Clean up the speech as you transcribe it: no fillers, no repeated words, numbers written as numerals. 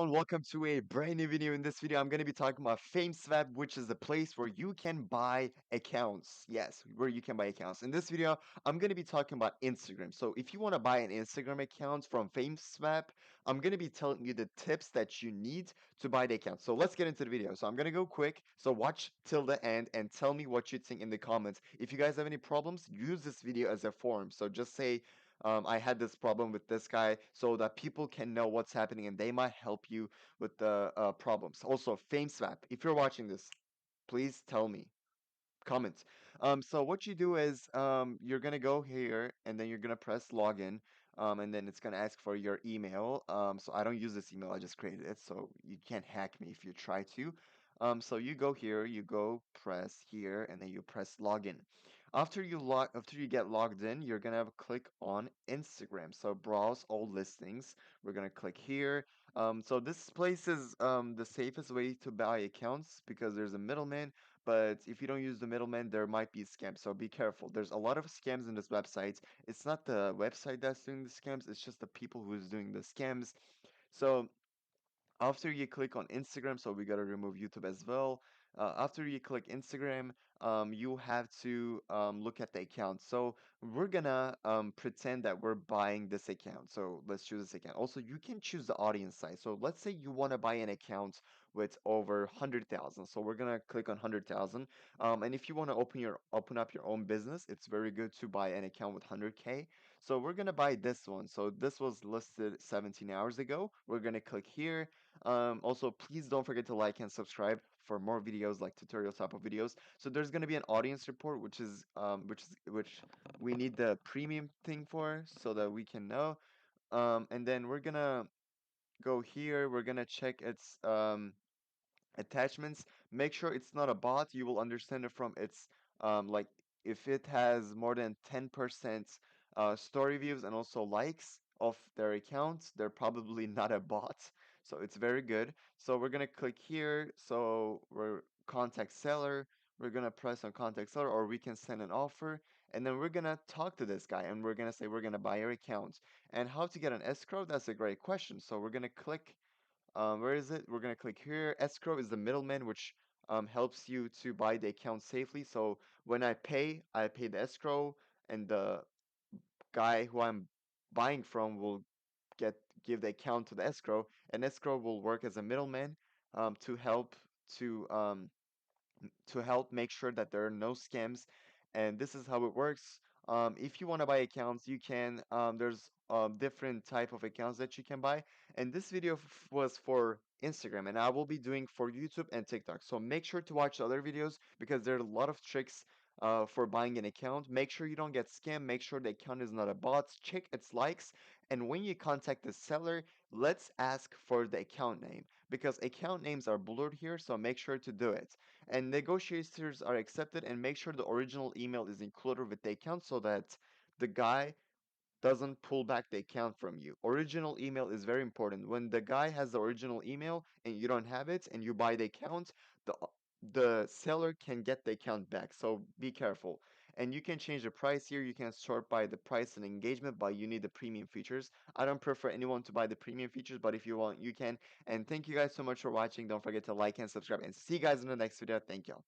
Welcome to a brand new video. In this video, I'm going to be talking about Fameswap, which is the place where you can buy accounts. Yes, where you can buy accounts. In this video, I'm going to be talking about Instagram. So if you want to buy an Instagram account from Fameswap, I'm going to be telling you the tips that you need to buy the account. So let's get into the video. So I'm going to go quick. So watch till the end and tell me what you think in the comments. If you guys have any problems, use this video as a forum. So just say, I had this problem with this guy so that people can know what's happening and they might help you with the problems. Also, Fameswap, if you're watching this, please tell me comments. So what you do is you're gonna go here and then you're gonna press login, and then it's gonna ask for your email. So I don't use this email, I just created it, so you can't hack me if you try to. So you go here, you go press here, and then you press login. After you get logged in, you're gonna click on Instagram. So browse all listings. We're gonna click here. So this place is the safest way to buy accounts because there's a middleman, but if you don't use the middleman, there might be scams. So be careful. There's a lot of scams in this website. It's not the website that's doing the scams, it's just the people who's doing the scams. So after you click on Instagram, so we gotta remove YouTube as well. After you click Instagram, you have to look at the account. So we're gonna pretend that we're buying this account. So let's choose this account. Also, you can choose the audience size. So let's say you want to buy an account with over 100,000. So we're gonna click on 100,000. And if you want to open up your own business, it's very good to buy an account with 100K. So we're gonna buy this one. So this was listed 17 hours ago. We're gonna click here. Also, please don't forget to like and subscribe for more videos like tutorial type of videos. So there's gonna be an audience report, which we need the premium thing for so that we can know. And then we're gonna go here. We're gonna check its attachments. Make sure it's not a bot. You will understand it from its like if it has more than 10% story views and also likes of their accounts, they're probably not a bot. So it's very good. So we're gonna click here. So we're contact seller. We're gonna press on contact seller, or we can send an offer, and then we're gonna talk to this guy, and we're gonna say we're gonna buy your account. And how to get an escrow? That's a great question. So we're gonna click where is it? We're gonna click here. Escrow is the middleman, which helps you to buy the account safely. So when I pay the escrow, and the guy who I'm buying from will give the account to the escrow, and escrow will work as a middleman to to um, help make sure that there are no scams. And this is how it works. If you want to buy accounts, you can. There's different type of accounts that you can buy. And this video was for Instagram, and I will be doing for YouTube and TikTok. So make sure to watch other videos because there are a lot of tricks for buying an account. Make sure you don't get scammed. Make sure the account is not a bot. Check its likes. And when you contact the seller, let's ask for the account name because account names are blurred here. So make sure to do it, and negotiators are accepted, and make sure the original email is included with the account so that the guy doesn't pull back the account from you. Original email is very important. When the guy has the original email and you don't have it and you buy the account, the seller can get the account back. So be careful. And you can change the price here. You can sort by the price and engagement, but you need the premium features. I don't prefer anyone to buy the premium features, but if you want, you can. And thank you guys so much for watching. Don't forget to like and subscribe, and see you guys in the next video. Thank you.